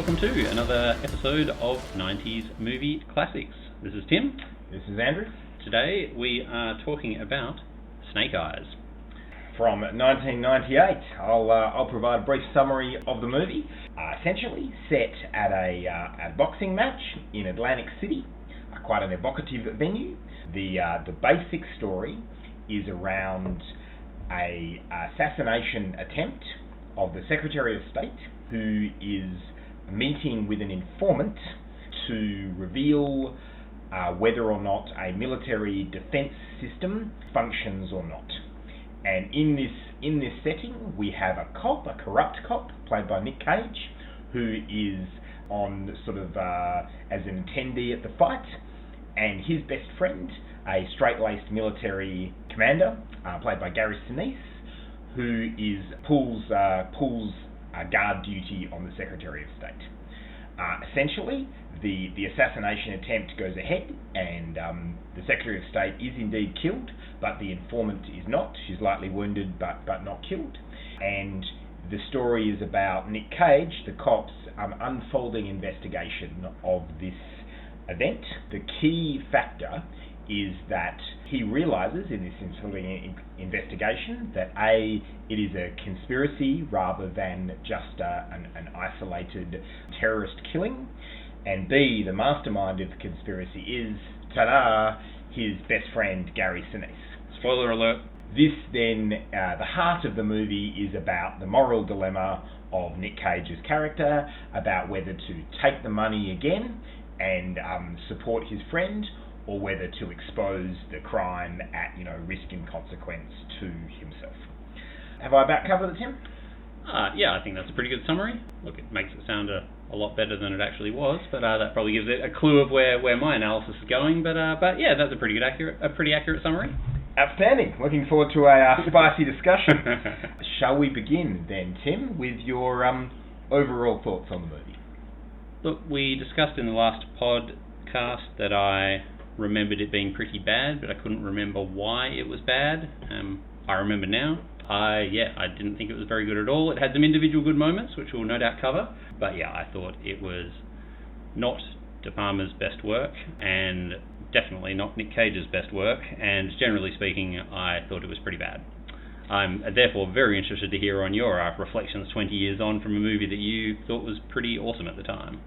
welcome to another episode of 90s Movie Classics. This is Tim. This is Andrew. Today we are talking about Snake Eyes. From 1998, I'll provide a brief summary of the movie. Essentially set at a boxing match in Atlantic City, quite an evocative venue. The basic story is around a assassination attempt of the Secretary of State, who is meeting with an informant to reveal whether or not a military defense system functions or not. And in this setting, we have a corrupt cop, played by Nick Cage, who is on sort of as an attendee at the fight, and his best friend, a straight-laced military commander, played by Gary Sinise, who pulls guard duty on the Secretary of State. Essentially, the assassination attempt goes ahead, and the Secretary of State is indeed killed, but the informant is not. She's lightly wounded, but not killed. And the story is about Nick Cage, the cop's unfolding investigation of this event. The key factor is that he realises in this investigation that A, it is a conspiracy rather than just an isolated terrorist killing, and B, the mastermind of the conspiracy is, ta-da, his best friend Gary Sinise. Spoiler alert. This then, the heart of the movie is about the moral dilemma of Nick Cage's character, about whether to take the money again and support his friend, or whether to expose the crime at risk and consequence to himself. Have I about covered it, Tim? Yeah, I think that's a pretty good summary. Look, it makes it sound a lot better than it actually was, but that probably gives it a clue of where my analysis is going. But yeah, that's a pretty accurate summary. Outstanding. Looking forward to a spicy discussion. Shall we begin then, Tim, with your overall thoughts on the movie? Look, we discussed in the last podcast that I remembered it being pretty bad, but I couldn't remember why it was bad. I remember now. I didn't think it was very good at all. It had some individual good moments, which we'll no doubt cover, but yeah, I thought it was not De Palma's best work, and definitely not Nick Cage's best work, and generally speaking, I thought it was pretty bad. I'm therefore very interested to hear on your reflections 20 years on from a movie that you thought was pretty awesome at the time.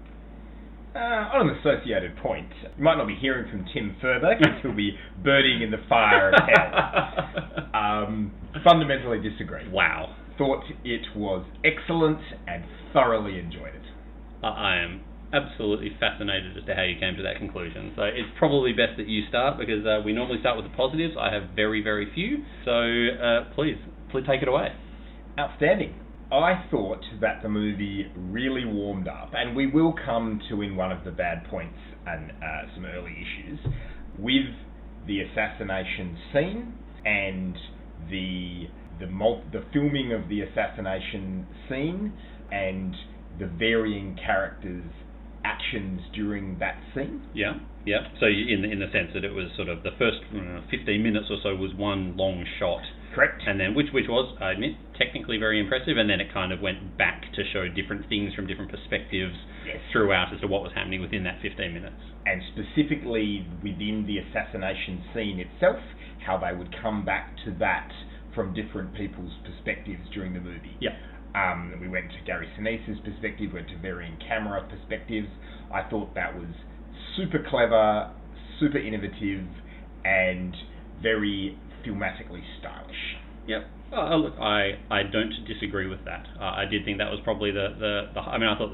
On an associated point, you might not be hearing from Tim further, because he'll be burning in the fire of hell. Fundamentally disagree. Wow. Thought it was excellent and thoroughly enjoyed it. I am absolutely fascinated as to how you came to that conclusion. So it's probably best that you start, because we normally start with the positives. I have very, very few. So please take it away. Outstanding. I thought that the movie really warmed up, and we will come to in one of the bad points and some early issues, with the assassination scene and the filming of the assassination scene and the varying characters' actions during that scene. Yeah. So in the sense that it was sort of the first 15 minutes or so was one long shot. Correct. And then, which was, I admit, technically very impressive, and then it kind of went back to show different things from different perspectives throughout as to what was happening within that 15 minutes. And specifically within the assassination scene itself, how they would come back to that from different people's perspectives during the movie. Yeah. We went to Gary Sinise's perspective, went to varying camera perspectives. I thought that was super clever, super innovative, and very filmatically stylish. Yep. Look, I don't disagree with that. I did think that was probably I thought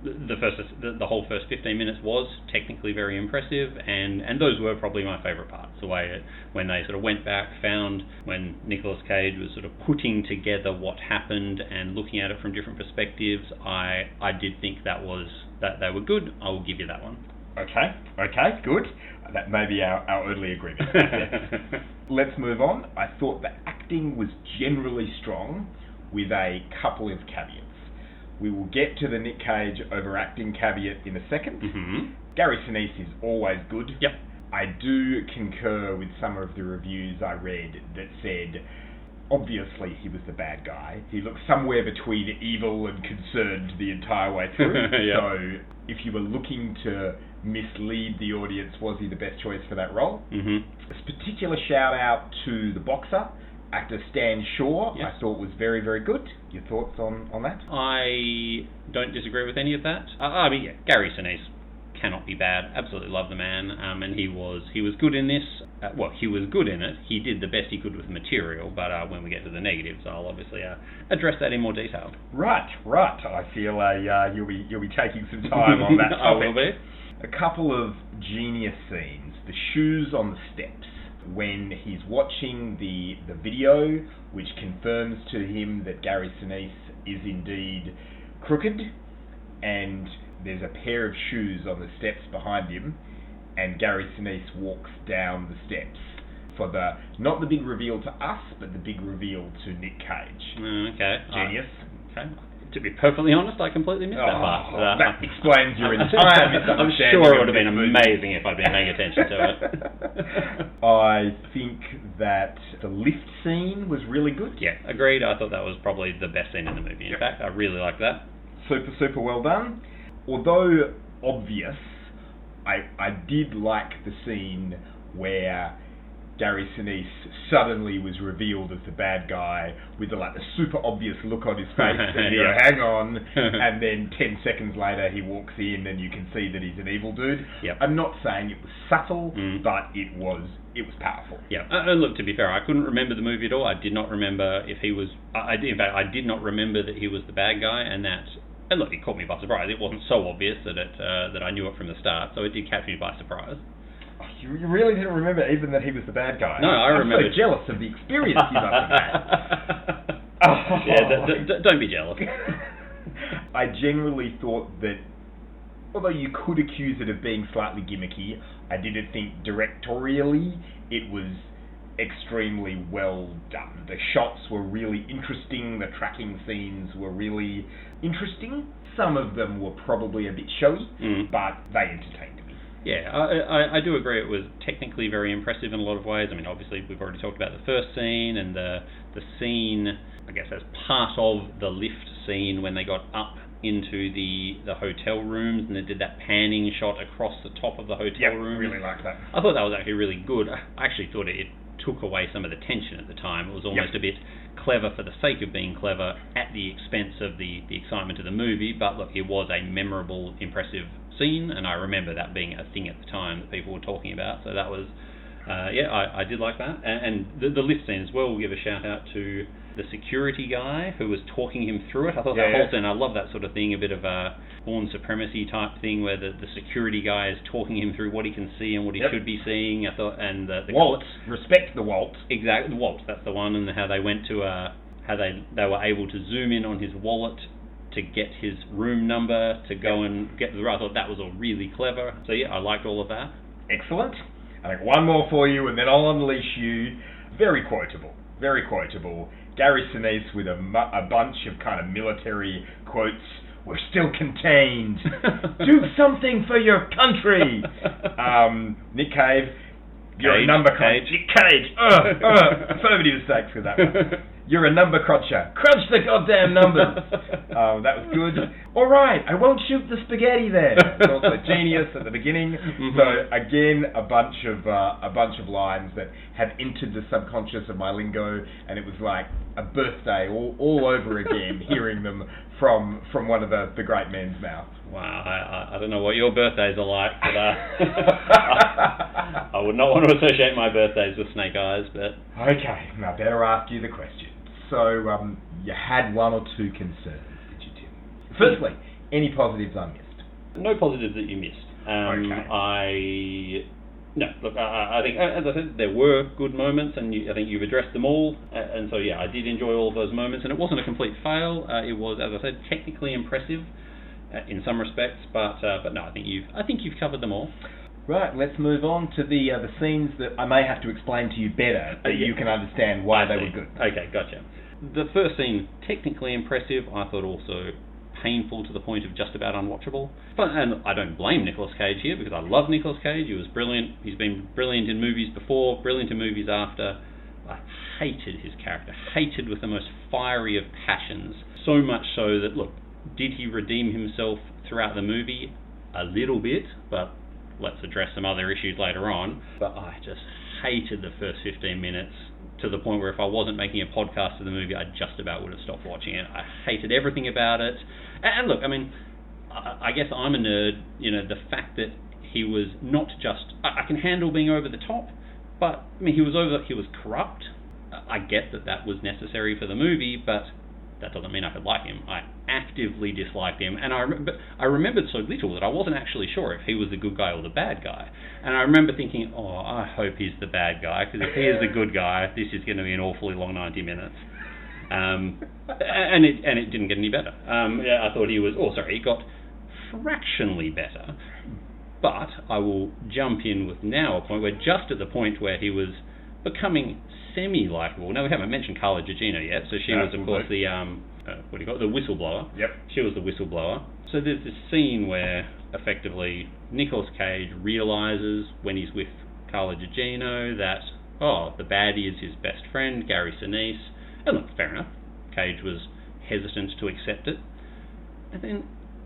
the whole first 15 minutes was technically very impressive, and those were probably my favourite parts. The way when they sort of went back, found when Nicolas Cage was sort of putting together what happened and looking at it from different perspectives, I did think that they were good. I will give you that one. Okay, good. That may be our early agreement. Let's move on. I thought the acting was generally strong, with a couple of caveats. We will get to the Nick Cage overacting caveat in a second. Mm-hmm. Gary Sinise is always good. Yep. I do concur with some of the reviews I read that said obviously he was the bad guy. He looked somewhere between evil and concerned the entire way through. Yep. So if you were looking to mislead the audience, was he the best choice for that role? Mm-hmm. A particular shout out to the boxer, actor Stan Shaw. Yes. I thought was very, very good. Your thoughts on that? I don't disagree with any of that. I mean, yeah, Gary Sinise cannot be bad. Absolutely love the man, and he was good in this. He was good in it. He did the best he could with the material, but when we get to the negatives, I'll obviously address that in more detail. Right. I feel you'll be taking some time on that topic. I will be. A couple of genius scenes. The shoes on the steps. When he's watching the video, which confirms to him that Gary Sinise is indeed crooked, and there's a pair of shoes on the steps behind him, and Gary Sinise walks down the steps for not the big reveal to us, but the big reveal to Nick Cage. Okay. Genius. Okay. To be perfectly honest, I completely missed that part. That explains your entire misunderstanding. I'm sure it would have been amazing if I'd been paying attention to it. I think that the lift scene was really good. Yeah, agreed. I thought that was probably the best scene in the movie. In fact, I really liked that. Super well done. Although obvious, I did like the scene where Gary Sinise suddenly was revealed as the bad guy with the super obvious look on his face and you go, hang on, and then 10 seconds later he walks in and you can see that he's an evil dude. Yep. I'm not saying it was subtle, but it was powerful. Yeah, and look, to be fair, I couldn't remember the movie at all. I did not remember if he was... in fact, I did not remember that he was the bad guy, and look, it caught me by surprise. It wasn't so obvious that I knew it from the start, so it did catch me by surprise. You really didn't remember even that he was the bad guy? No, I remember. I'm so jealous of the experience you must have had. Yeah, don't be jealous. I generally thought that, although you could accuse it of being slightly gimmicky, I didn't think directorially it was extremely well done. The shots were really interesting, the tracking scenes were really interesting. Some of them were probably a bit showy, but they entertained me. Yeah, I do agree it was technically very impressive in a lot of ways. I mean, obviously we've already talked about the first scene and the scene, I guess, as part of the lift scene when they got up into the hotel rooms and they did that panning shot across the top of the hotel room. Really like that. I thought that was actually really good. I actually thought it took away some of the tension at the time. It was almost a bit clever for the sake of being clever at the expense of the excitement of the movie, but look, it was a memorable, impressive scene, and I remember that being a thing at the time that people were talking about, so that was I did like that. And the lift scene as well, we'll give a shout out to the security guy who was talking him through it. I thought that whole scene, I love that sort of thing, a bit of a Bourne Supremacy type thing where the security guy is talking him through what he can see and what he should be seeing. I thought, and the waltz, respect the waltz. Exactly, the waltz, that's the one, and how they went to how they were able to zoom in on his wallet to get his room number, to go and get the right. I thought that was all really clever. So yeah, I liked all of that. Excellent. I think one more for you and then I'll unleash you. Very quotable. Very quotable. Gary Sinise with a bunch of kind of military quotes. We're still contained. Do something for your country. Nick Cage. You're a number cruncher. Nick Cage. So many mistakes with that one. You're a number cruncher. Crunch the goddamn numbers. That was good. All right, I won't shoot the spaghetti then. It's also genius at the beginning. So again, a bunch of lines that have entered the subconscious of my lingo, and it was like a birthday all over again, hearing them from one of the great men's mouth. Wow, I don't know what your birthdays are like, but I would not want to associate my birthdays with snake eyes, but... Okay, now I better ask you the question. So, you had one or two concerns, did you, Tim? Firstly, any positives I missed? No positives that you missed. Okay. I think, as I said, there were good moments, and I think you've addressed them all, and so yeah, I did enjoy all of those moments, and it wasn't a complete fail. It was, as I said, technically impressive in some respects, but no, I think you've covered them all. Right, let's move on to the scenes that I may have to explain to you better, that you can understand why they were good. Okay, gotcha. The first scene, technically impressive, I thought also painful to the point of just about unwatchable. And I don't blame Nicolas Cage here, because I love Nicolas Cage. He was brilliant. He's been brilliant in movies before, brilliant in movies after. I hated his character, hated with the most fiery of passions, so much so that, look, did he redeem himself throughout the movie? A little bit, but let's address some other issues later on. But I just hated the first 15 minutes to the point where if I wasn't making a podcast of the movie, I just about would have stopped watching it. I hated everything about it. And look, I mean, I guess I'm a nerd, the fact that he was not just... I can handle being over the top, but, I mean, he was corrupt. I get that was necessary for the movie, but that doesn't mean I could like him. I actively disliked him, and I remembered so little that I wasn't actually sure if he was the good guy or the bad guy. And I remember thinking, I hope he's the bad guy, because if he is the good guy, this is going to be an awfully long 90 minutes. And it didn't get any better. I thought it got fractionally better. But I will jump in with now a point where just at the point where he was becoming semi-likeable. Now, we haven't mentioned Carla Gugino yet, so she was, of course, the the whistleblower. Yep. She was the whistleblower. So there's this scene where, effectively, Nicolas Cage realises when he's with Carla Gugino that, the baddie is his best friend, Gary Sinise. And look, fair enough. Cage was hesitant to accept it. And then,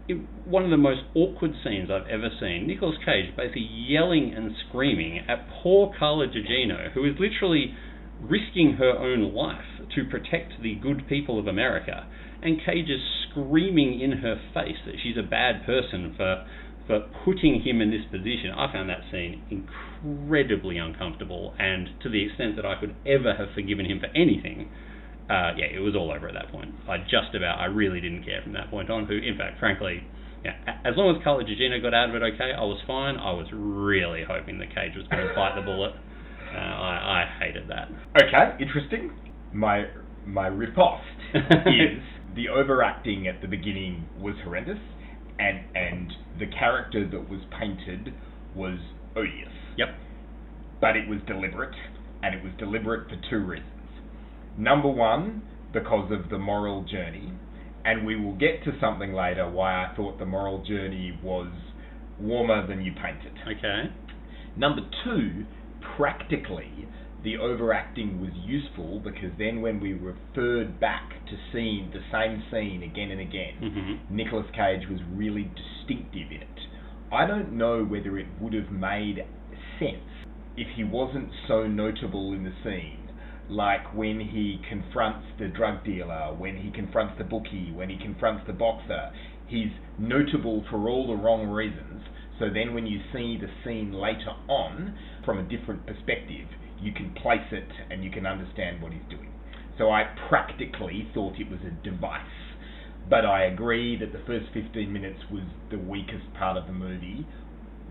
in one of the most awkward scenes I've ever seen, Nicolas Cage basically yelling and screaming at poor Carla Gugino, who is literally risking her own life to protect the good people of America, and Cage is screaming in her face that she's a bad person for putting him in this position. I found that scene incredibly uncomfortable, and to the extent that I could ever have forgiven him for anything, it was all over at that point. I really didn't care from that point on, in fact, frankly, as long as Carla Gugino got out of it okay, I was fine. I was really hoping that Cage was going to bite the bullet. I hated that. Okay, interesting. My riposte is the overacting at the beginning was horrendous, and the character that was painted was odious. Yep. But it was deliberate, and it was deliberate for two reasons. Number one, because of the moral journey, and we will get to something later why I thought the moral journey was warmer than you painted. Okay. Number two, practically, the overacting was useful because then when we referred back to seeing the same scene again and again, Nicolas Cage was really distinctive in it. I don't know whether it would have made sense if he wasn't so notable in the scene. Like when he confronts the drug dealer, when he confronts the bookie, when he confronts the boxer. He's notable for all the wrong reasons. So then when you see the scene later on, from a different perspective, you can place it and you can understand what he's doing. So I practically thought it was a device. But I agree that the first 15 minutes was the weakest part of the movie,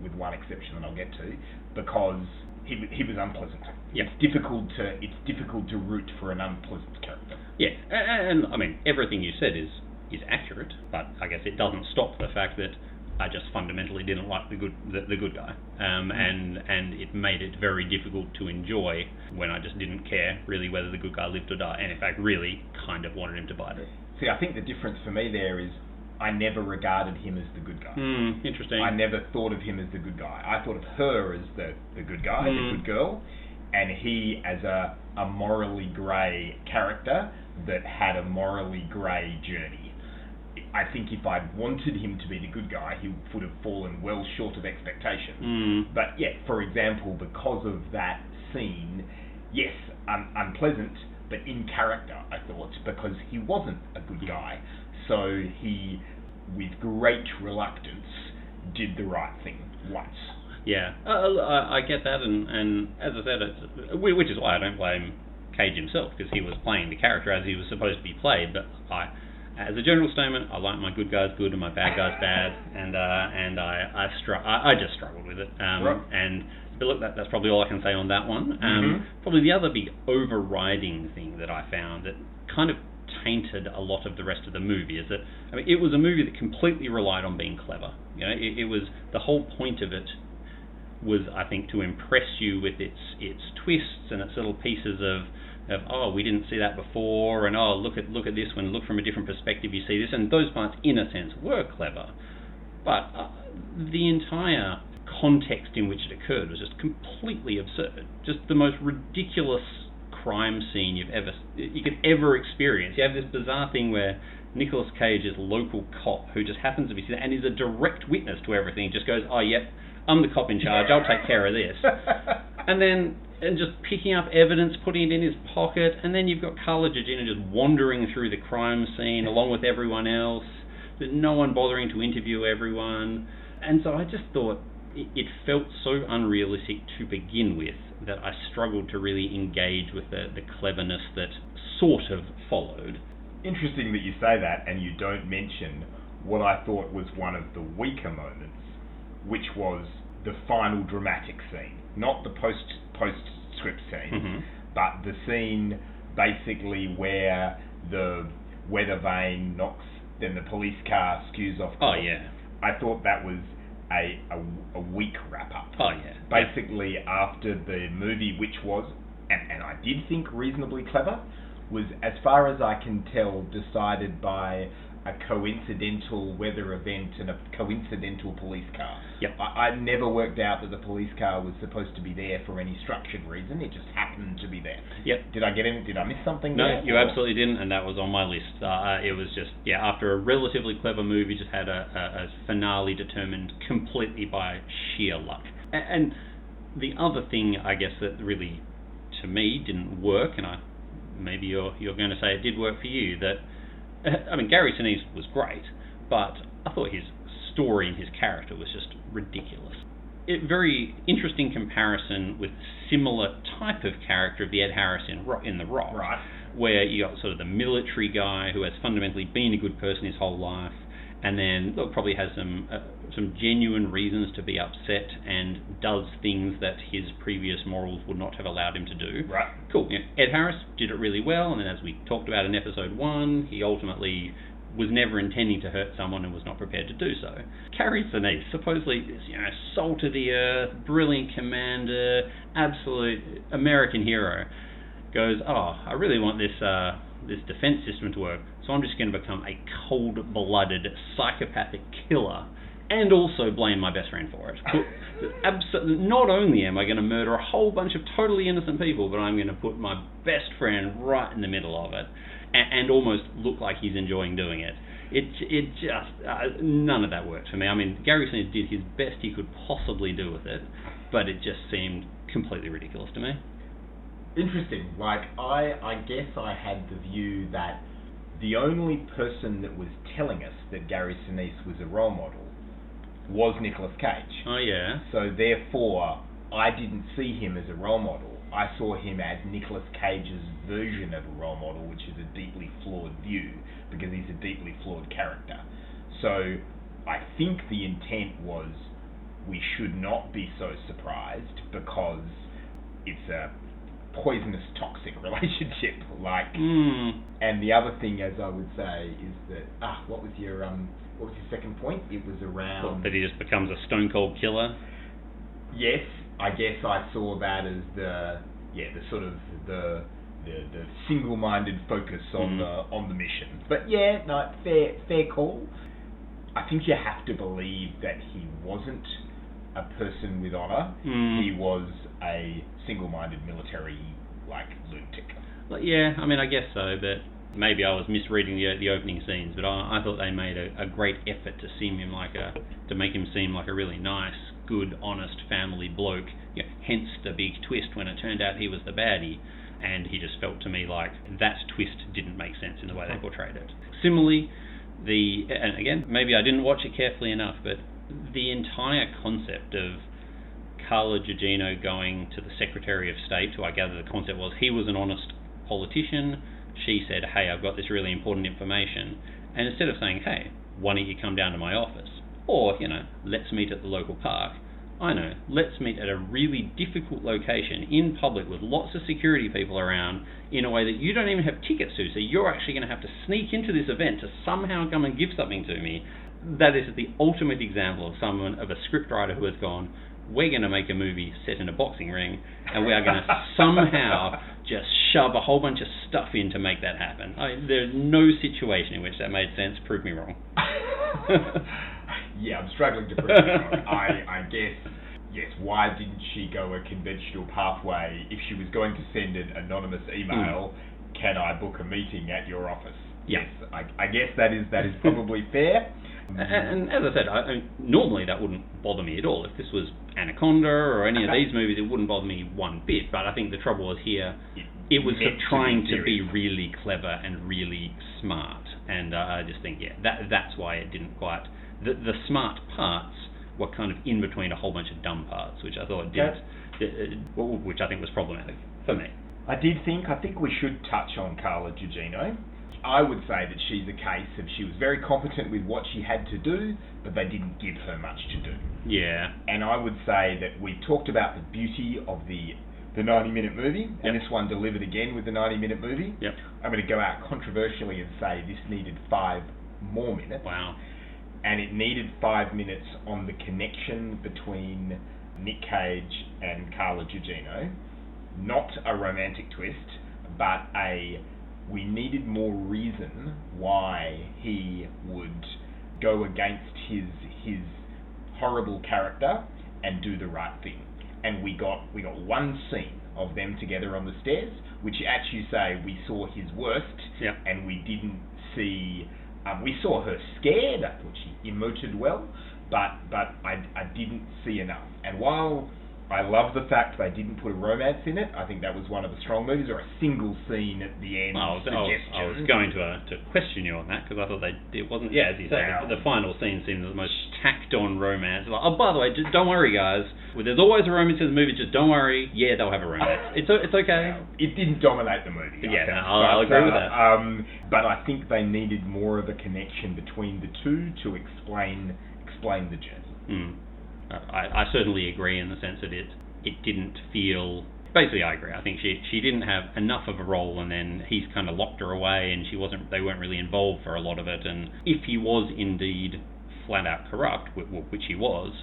with one exception that I'll get to, because he was unpleasant. Yeah. It's difficult to root for an unpleasant character. Yeah, and I mean, everything you said is accurate, but I guess it doesn't stop the fact that I just fundamentally didn't like the good guy, and it made it very difficult to enjoy when I just didn't care really whether the good guy lived or died, and in fact really kind of wanted him to bite it. See, I think the difference for me there is I never regarded him as the good guy. Interesting. I never thought of him as the good guy. I thought of her as the good guy, the good girl, and he as a morally grey character that had a morally grey journey. I think if I'd wanted him to be the good guy, he would have fallen well short of expectation. But yeah, for example, because of that scene, yes, unpleasant, but in character, I thought, because he wasn't a good guy. So he, with great reluctance, did the right thing once. Yeah, I get that, and as I said, which is why I don't blame Cage himself, because he was playing the character as he was supposed to be played. But as a general statement, I like my good guys good and my bad guys bad, and I just struggled with it. But look, that's probably all I can say on that one. Probably the other big overriding thing that I found that kind of tainted a lot of the rest of the movie is that, I mean, it was a movie that completely relied on being clever. You know, it was, the whole point of it was, I think, to impress you with its twists and its little pieces of we didn't see that before, and look at this one, look from a different perspective, you see this, and those parts in a sense were clever, but the entire context in which it occurred was just completely absurd. Just the most ridiculous crime scene you could ever experience. You have this bizarre thing where Nicolas Cage is a local cop who just happens to be sitting and is a direct witness to everything. He just goes, oh, yep, I'm the cop in charge, I'll take care of this. And just picking up evidence, putting it in his pocket, and then you've got Carla Gugino just wandering through the crime scene along with everyone else, no one bothering to interview everyone. And so I just thought it felt so unrealistic to begin with that I struggled to really engage with the cleverness that sort of followed. Interesting that you say that and you don't mention what I thought was one of the weaker moments, which was the final dramatic scene. Not the post-script scene, but the scene basically where the weather vane knocks, then the police car skews off course. Oh, yeah. I thought that was a weak wrap-up. Oh, yeah. Basically, after the movie, which was, and I did think reasonably clever, was, as far as I can tell, decided by a coincidental weather event and a coincidental police car. Yep. I never worked out that the police car was supposed to be there for any structured reason. It just happened to be there. Yep. Did I miss something No, there? you absolutely didn't, and that was on my list. It was just, after a relatively clever movie, just had a finale determined completely by sheer luck. And the other thing, I guess, that really, to me, didn't work, and maybe you're going to say it did work for you, that Gary Sinise was great, but I thought his story and his character was just ridiculous. Very interesting comparison with similar type of character of the Ed Harris in The Rock, right, where you got sort of the military guy who has fundamentally been a good person his whole life, and then probably has some genuine reasons to be upset and does things that his previous morals would not have allowed him to do. Right. Cool. Ed Harris did it really well, and then as we talked about in episode 1, he ultimately was never intending to hurt someone and was not prepared to do so. Gary Sinise, supposedly this, salt of the earth, brilliant commander, absolute American hero, goes, oh, I really want this defense system to work, so I'm just going to become a cold-blooded, psychopathic killer, and also blame my best friend for it. Not only am I going to murder a whole bunch of totally innocent people, but I'm going to put my best friend right in the middle of it, and almost look like he's enjoying doing it. It just, none of that worked for me. Gary Sinise did his best he could possibly do with it, but it just seemed completely ridiculous to me. Interesting. I guess I had the view that the only person that was telling us that Gary Sinise was a role model was Nicolas Cage. Oh, yeah. So therefore, I didn't see him as a role model. I saw him as Nicolas Cage's version of a role model, which is a deeply flawed view, because he's a deeply flawed character. So I think the intent was we should not be so surprised because it's a poisonous, toxic relationship. And the other thing, as I would say, is that what was your second point? It was around that he just becomes a stone cold killer. Yes, I guess I saw that as the single-minded focus on the mission. But fair call. I think you have to believe that he wasn't a person with honor. He was a single-minded military lunatic. Well, yeah, I guess so, but maybe I was misreading the opening scenes, but I thought they made a great effort to make him seem like a really nice, good, honest family bloke. Hence the big twist when it turned out he was the baddie, and he just felt to me like that twist didn't make sense in the way they portrayed it. Similarly, and again, maybe I didn't watch it carefully enough, but the entire concept of Carla Gugino going to the Secretary of State, who I gather the concept was he was an honest politician. She said, hey, I've got this really important information. And instead of saying, hey, why don't you come down to my office? Or, let's meet at the local park. Let's meet at a really difficult location in public with lots of security people around in a way that you don't even have tickets to. So you're actually going to have to sneak into this event to somehow come and give something to me. That is the ultimate example of a scriptwriter who has gone, we're going to make a movie set in a boxing ring, and we are going to somehow just shove a whole bunch of stuff in to make that happen. There's no situation in which that made sense. Prove me wrong. Yeah, I'm struggling to prove it wrong. I guess yes, why didn't she go a conventional pathway if she was going to send an anonymous email? Can I book a meeting at your office? Yeah. Yes, I guess that is probably fair. And as I said, I mean, normally that wouldn't bother me at all. If this was Anaconda or any of these movies, it wouldn't bother me one bit. But I think the trouble was here, it was trying to be really clever and really smart. And I just think, that's why it didn't quite... The smart parts were kind of in between a whole bunch of dumb parts, which I thought which I think was problematic for me. I think we should touch on Carla Gugino. I would say that she's a case of she was very competent with what she had to do, but they didn't give her much to do. Yeah. And I would say that we talked about the beauty of the 90-minute movie, and this one delivered again with the 90-minute movie. Yep. I'm going to go out controversially and say this needed 5 more minutes. Wow. And it needed 5 minutes on the connection between Nick Cage and Carla Gugino. Not a romantic twist, but we needed more reason why he would go against his horrible character and do the right thing. And we got one scene of them together on the stairs, which, as you say, we saw his worst, and we didn't see. We saw her scared. I thought she emoted well, but I didn't see enough. And while I love the fact they didn't put a romance in it, I think that was one of the strong movies, or a single scene at the end. I was going to question you on that, because I thought it wasn't, as you say, the final scene seemed the most tacked-on romance. Like, oh, by the way, just don't worry, guys. Well, there's always a romance in the movie, just don't worry. Yeah, they'll have a romance. It's okay. It didn't dominate the movie. I'll agree with that. But I think they needed more of a connection between the two to explain the journey. I certainly agree in the sense that it didn't feel... Basically, I agree. I think she didn't have enough of a role, and then he's kind of locked her away, and they weren't really involved for a lot of it. And if he was indeed flat out corrupt, which he was,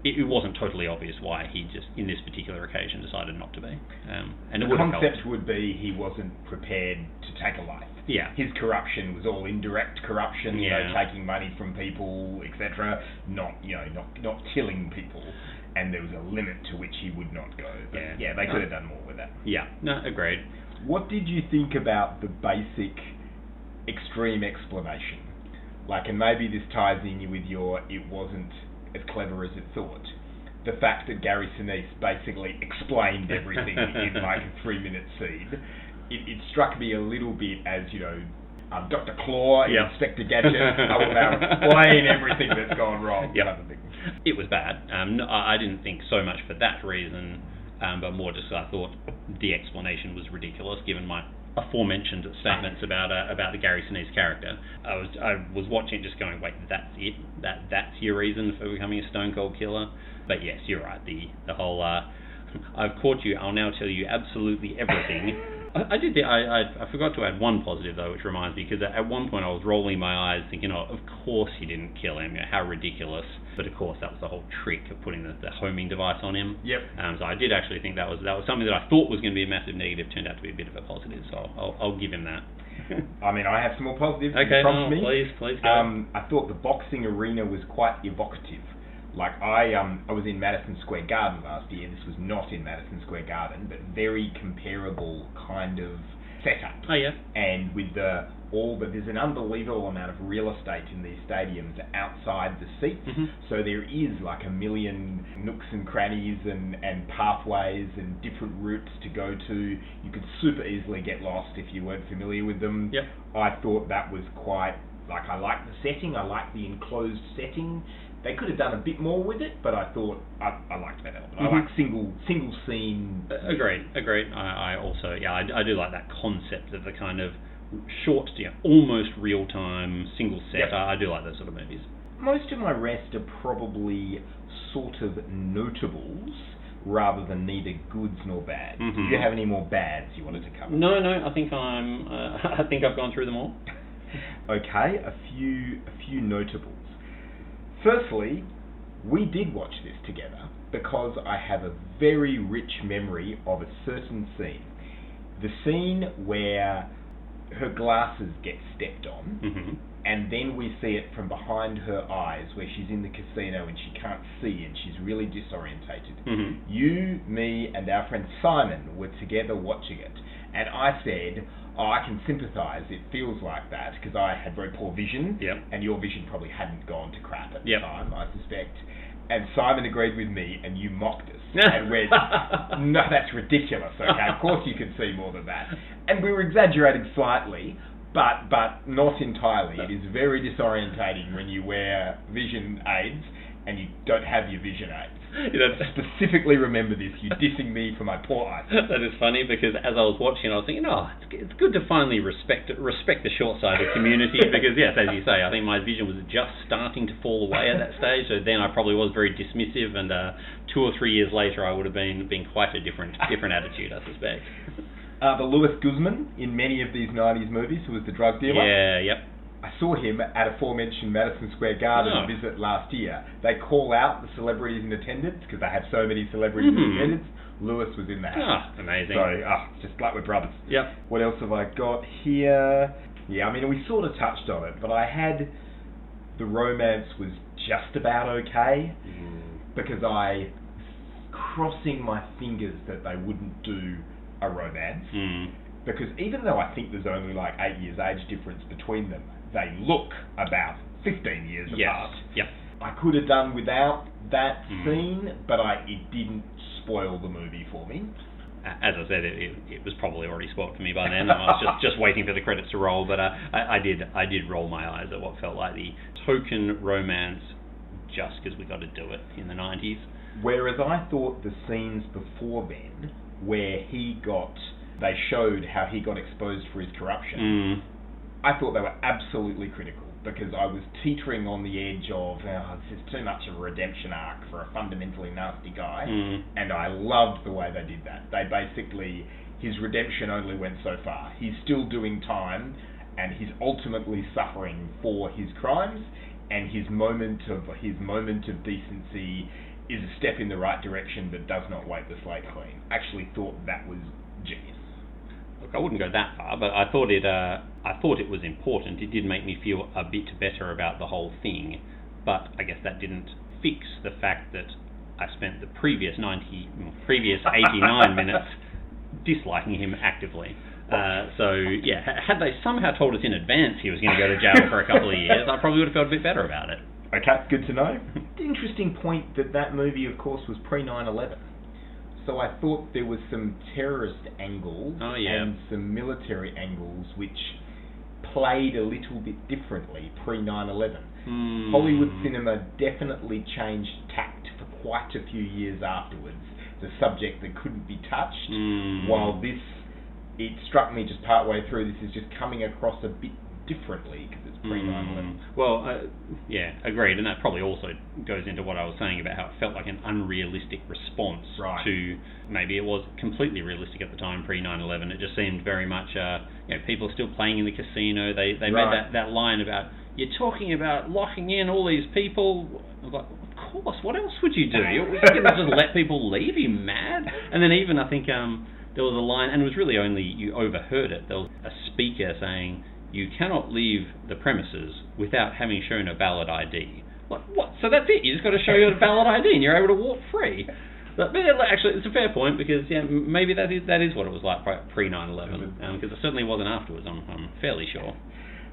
it wasn't totally obvious why he just, in this particular occasion, decided not to be. And the concept would be he wasn't prepared to take a life. Yeah. His corruption was all indirect corruption, taking money from people, etc., not killing people, and there was a limit to which he would not go. But they could have done more with that. Yeah, no, agreed. What did you think about the basic extreme explanation? And maybe this ties in with your it wasn't as clever as it thought. The fact that Gary Sinise basically explained everything in a 3-minute scene. It struck me a little bit as, Dr. Claw, Inspector Gadget, I will now explain everything that's gone wrong. It was bad. I didn't think so much for that reason, but more just I thought the explanation was ridiculous, given my aforementioned statements about the Gary Sinise character. I was watching it just going, wait, that's it? That's your reason for becoming a stone cold killer? But yes, you're right. The whole I've caught you, I'll now tell you absolutely everything. I forgot to add one positive though, which reminds me, because at one point I was rolling my eyes thinking, of course he didn't kill him, how ridiculous. But of course that was the whole trick of putting the homing device on him. Yep. So I did actually think that was something that I thought was going to be a massive negative, turned out to be a bit of a positive, so I'll give him that. I mean, I have some more positives. Okay, please go. I thought the boxing arena was quite evocative. I was in Madison Square Garden last year. This was not in Madison Square Garden, but very comparable kind of setup. Oh yeah. And with but there's an unbelievable amount of real estate in these stadiums outside the seats. Mm-hmm. So there is a million nooks and crannies and pathways and different routes to go to. You could super easily get lost if you weren't familiar with them. Yep. I thought that was quite I liked the setting. I liked the enclosed setting. They could have done a bit more with it, but I thought I liked that element. Mm-hmm. I like single scene. Agreed. I also, I do like that concept of the kind of short, almost real time single set. Yep. I do like those sort of movies. Most of my rest are probably sort of notables rather than neither goods nor bads. Mm-hmm. Do you have any more bads you wanted to cover? No. I think I think I've gone through them all. Okay, a few notables. Firstly, we did watch this together because I have a very rich memory of a certain scene. The scene where her glasses get stepped on, and then we see it from behind her eyes where she's in the casino and she can't see and she's really disorientated. Mm-hmm. You, me, and our friend Simon were together watching it, and I said, I can sympathise, it feels like that, because I had very poor vision, and your vision probably hadn't gone to crap at the time, I suspect. And Simon agreed with me, and you mocked us. And went, no, that's ridiculous, okay, of course you can see more than that. And we were exaggerating slightly, but not entirely. It is very disorientating when you wear vision aids and you don't have your vision aids. Specifically remember this, you're dissing me for my poor eyes. That is funny, because as I was watching, I was thinking, it's good to finally respect the short-sighted community, because yes, as you say, I think my vision was just starting to fall away at that stage, so then I probably was very dismissive, and 2 or 3 years later I would have been quite a different attitude, I suspect. The Louis Guzman in many of these 90s movies, who was the drug dealer. Yeah, yep. I saw him at aforementioned Madison Square Garden visit last year. They call out the celebrities in attendance because they have so many celebrities in attendance. Lewis was in the house. Amazing. So, just like we're brothers. Yep. What else have I got here? Yeah, I mean, we sort of touched on it, but I had the romance was just about okay because I was crossing my fingers that they wouldn't do a romance. Because even though I think there's only like 8 years age difference between them, they look about 15 years apart. Yep. I could have done without that scene, but it didn't spoil the movie for me. As I said, it was probably already spoiled for me by then. I was just waiting for the credits to roll, but I did roll my eyes at what felt like the token romance just because we got to do it in the 90s. Whereas I thought the scenes before then, where they showed how he got exposed for his corruption, I thought they were absolutely critical, because I was teetering on the edge of, this is too much of a redemption arc for a fundamentally nasty guy, and I loved the way they did that. They basically, his redemption only went so far. He's still doing time, and he's ultimately suffering for his crimes, and his moment of decency is a step in the right direction, but does not wipe the slate clean. Actually thought that was genius. Look, I wouldn't go that far, but I thought it was important. It did make me feel a bit better about the whole thing, but I guess that didn't fix the fact that I spent the previous 89 minutes disliking him actively. So yeah, had they somehow told us in advance he was going to go to jail for a couple of years, I probably would have felt a bit better about it. Okay, good to know. Interesting point that movie, of course, was pre-9/11. So I thought there was some terrorist angles and some military angles which played a little bit differently pre-9/11. Hollywood cinema definitely changed tact for quite a few years afterwards. The subject that couldn't be touched, while it struck me just partway through, this is just coming across a bit differently because it's pre-9/11. Well, agreed, and that probably also goes into what I was saying about how it felt like an unrealistic response to, maybe it was completely realistic at the time, pre-9/11. It just seemed very much, people still playing in the casino. They made that line about, you're talking about locking in all these people. I was like, of course, what else would you do? You're going to just let people leave? Are you mad? And then even, I think, there was a line, and it was really only, you overheard it, there was a speaker saying, you cannot leave the premises without having shown a valid ID. Like, what? So that's it? You just got to show your valid ID and you're able to walk free? But actually, it's a fair point, because maybe that is what it was like pre-9/11, because it certainly wasn't afterwards, I'm fairly sure.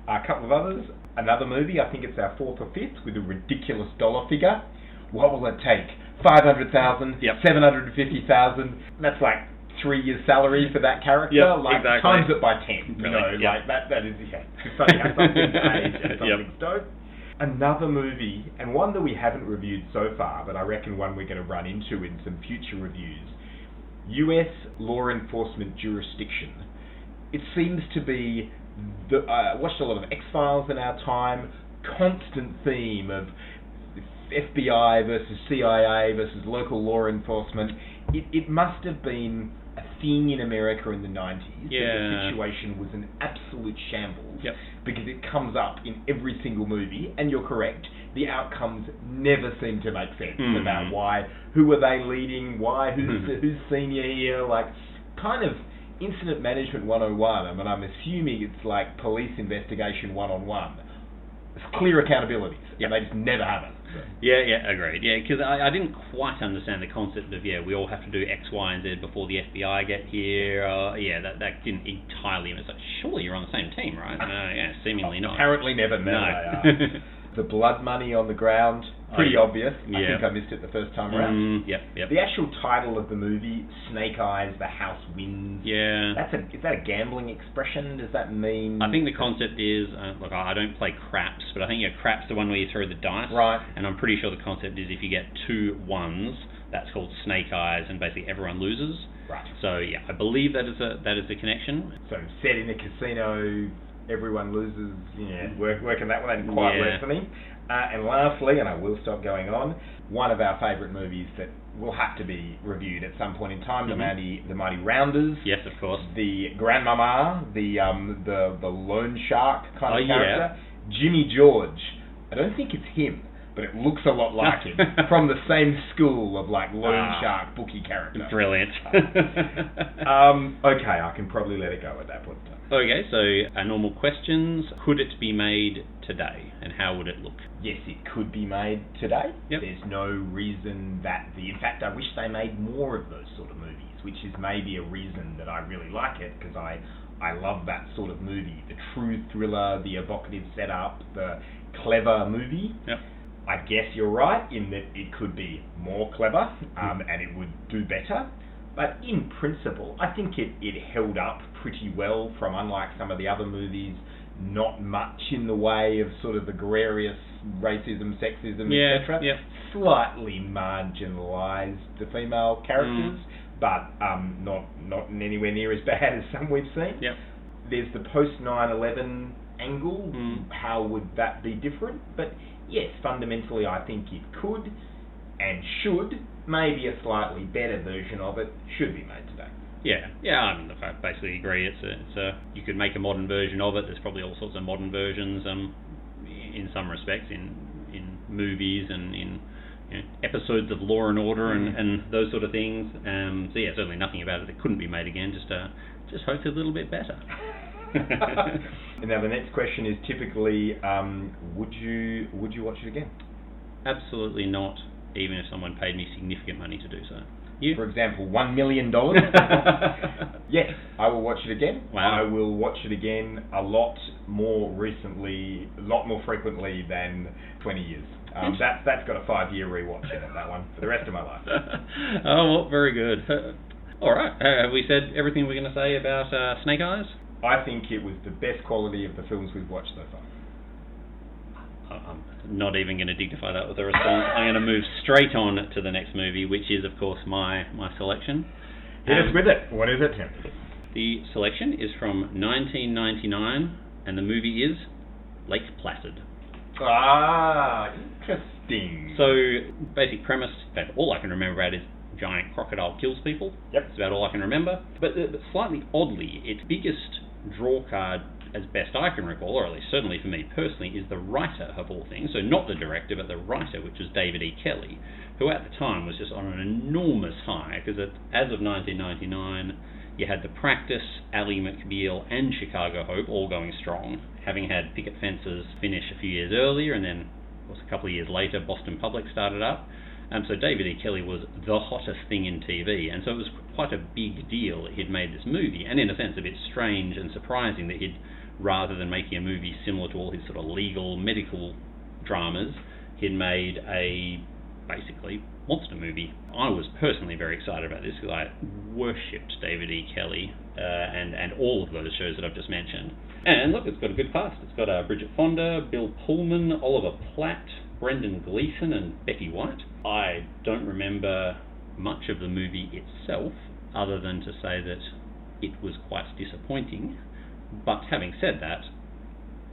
A couple of others. Another movie, I think it's our 4th or 5th, with a ridiculous dollar figure. What will it take? 500,000? 750,000? That's like 3 years' salary for that character, exactly. Times it by 10. That is it's funny how some things age and some things don't. Another movie, and one that we haven't reviewed so far, but I reckon one we're going to run into in some future reviews. US law enforcement jurisdiction. It seems to be watched a lot of X-Files in our time. Constant theme of FBI versus CIA versus local law enforcement. It must have been a thing in America in the 90s. The situation was an absolute shambles because it comes up in every single movie, and you're correct, the outcomes never seem to make sense about who are they leading, who's senior here, like kind of incident management 101. I mean, I'm assuming it's like police investigation 101. clear accountabilities, Yep. and they just never happen. So. Yeah, agreed. Yeah, because I didn't quite understand the concept of, we all have to do X, Y, and Z before the FBI get here. That didn't entirely... It's like, surely you're on the same team, right? Seemingly not. Apparently never, no. They are. The blood money on the ground, pretty obvious. I think I missed it the first time around. Yep. The actual title of the movie, Snake Eyes, The House Wins. Yeah. Is that a gambling expression? Does that mean... I think the concept is, look, I don't play craps, but I think craps the one where you throw the dice. Right. And I'm pretty sure the concept is if you get 2 ones, that's called Snake Eyes, and basically everyone loses. Right. So, I believe that is the connection. So, set in a casino... Everyone loses, working that one, that didn't quite work for me. And lastly, and I will stop going on, one of our favourite movies that will have to be reviewed at some point in time, the Mighty Rounders. Yes, of course. The Grandmama, the loan shark kind of character. Jimmy George. I don't think it's him, but it looks a lot like him. From the same school of loan shark bookie character. Brilliant. Okay, I can probably let it go at that point in time. Okay, so our normal questions. Could it be made today, and how would it look? Yes, it could be made today. Yep. There's no reason that... In fact, I wish they made more of those sort of movies, which is maybe a reason that I really like it, because I love that sort of movie. The true thriller, the evocative setup, the clever movie. Yep. I guess you're right in that it could be more clever, and it would do better. But in principle, I think it held up pretty well from, unlike some of the other movies, not much in the way of sort of the gregarious racism, sexism, etc. Yeah. Slightly marginalised the female characters, but not in anywhere near as bad as some we've seen. Yep. There's the post 9/11 angle. How would that be different? But yes, fundamentally, I think it could and should. Maybe a slightly better version of it should be made today. Yeah. I mean, look, I basically agree. You could make a modern version of it. There's probably all sorts of modern versions. In some respects, in movies and in episodes of Law and Order and those sort of things. Certainly nothing about it that couldn't be made again. Just hope it's a little bit better. And now the next question is typically, would you watch it again? Absolutely not. Even if someone paid me significant money to do so. You? For example, $1 million? Yes, I will watch it again. Wow. I will watch it again a lot more frequently than 20 years. That's got a 5-year rewatch in it, that one, for the rest of my life. Oh, well, very good. All right. Have we said everything we're going to say about Snake Eyes? I think it was the best quality of the films we've watched so far. I'm not even going to dignify that with a response. I'm going to move straight on to the next movie, which is, of course, my selection. Hit us with it. What is it, Tim? The selection is from 1999, and the movie is Lake Placid. Ah, interesting. So, basic premise, in fact, all I can remember about is giant crocodile kills people. Yep. That's about all I can remember. But slightly oddly, its biggest draw card, as best I can recall, or at least certainly for me personally, is the writer of all things. So not the director, but the writer, which was David E. Kelley, who at the time was just on an enormous high, because as of 1999, you had The Practice, Ally McBeal, and Chicago Hope all going strong, having had Picket Fences finish a few years earlier, and then, of course, a couple of years later, Boston Public started up. So David E. Kelley was the hottest thing in TV, and so it was quite a big deal that he'd made this movie, and in a sense a bit strange and surprising that he'd, rather than making a movie similar to all his sort of legal, medical dramas, he'd made a, basically, monster movie. I was personally very excited about this because I worshipped David E. Kelley and all of those shows that I've just mentioned. And look, it's got a good cast. It's got Bridget Fonda, Bill Pullman, Oliver Platt, Brendan Gleeson and Betty White. I don't remember much of the movie itself, other than to say that it was quite disappointing. But having said that,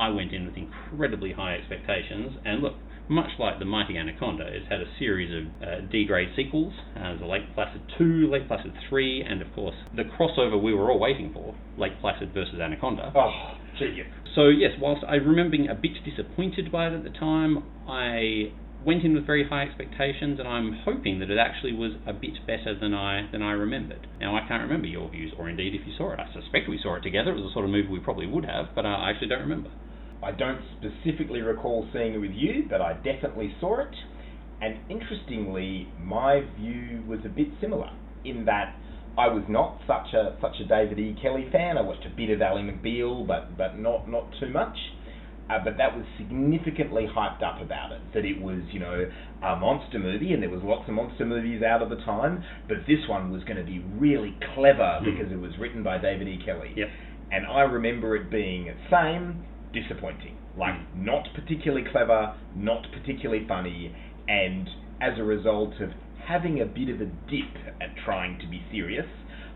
I went in with incredibly high expectations, and look, much like The Mighty Anaconda, it's had a series of D-grade sequels, the Lake Placid 2, Lake Placid 3, and of course, the crossover we were all waiting for, Lake Placid versus Anaconda. Oh, gee. So yes, whilst I remember being a bit disappointed by it at the time, I went in with very high expectations, and I'm hoping that it actually was a bit better than I remembered. Now, I can't remember your views, or indeed if you saw it. I suspect we saw it together. It was the sort of movie we probably would have, but I actually don't remember. I don't specifically recall seeing it with you, but I definitely saw it. And interestingly, my view was a bit similar in that I was not such a David E. Kelly fan. I watched a bit of Ally McBeal, but not too much. But that was significantly hyped up about it, that it was, a monster movie, and there was lots of monster movies out at the time, but this one was going to be really clever because it was written by David E. Kelly. Yep. And I remember it being, disappointing. Like, not particularly clever, not particularly funny, and as a result of having a bit of a dip at trying to be serious,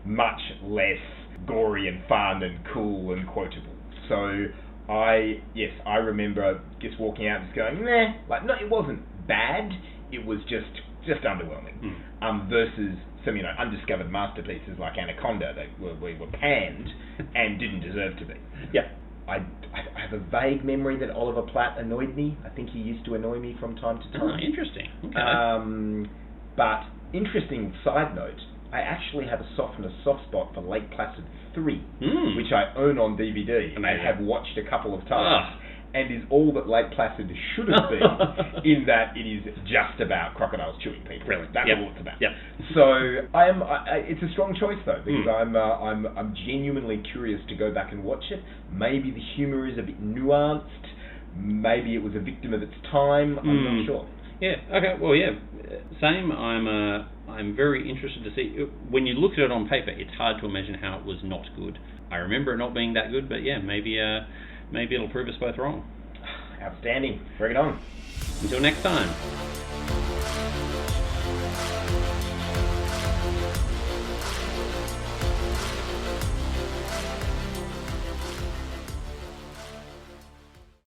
much less gory and fun and cool and quotable. So I remember just walking out and just going, no, it wasn't bad, it was just underwhelming. Versus some, undiscovered masterpieces like Anaconda that were panned and didn't deserve to be. Yeah. I have a vague memory that Oliver Platt annoyed me. I think he used to annoy me from time to time. Oh, interesting. Okay. But interesting side note, I actually have a soft spot for Lake Placid 3, which I own on DVD and have watched a couple of times, and is all that Lake Placid should have been, in that it is just about crocodiles chewing people. Brilliant. That's all it's about. Yep. So it's a strong choice though, because I'm genuinely curious to go back and watch it. Maybe the humour is a bit nuanced. Maybe it was a victim of its time. I'm not sure. Yeah. Okay. Well, yeah. Same. I'm very interested to see. When you look at it on paper, it's hard to imagine how it was not good. I remember it not being that good, but yeah, maybe it'll prove us both wrong. Outstanding. Bring it on. Until next time.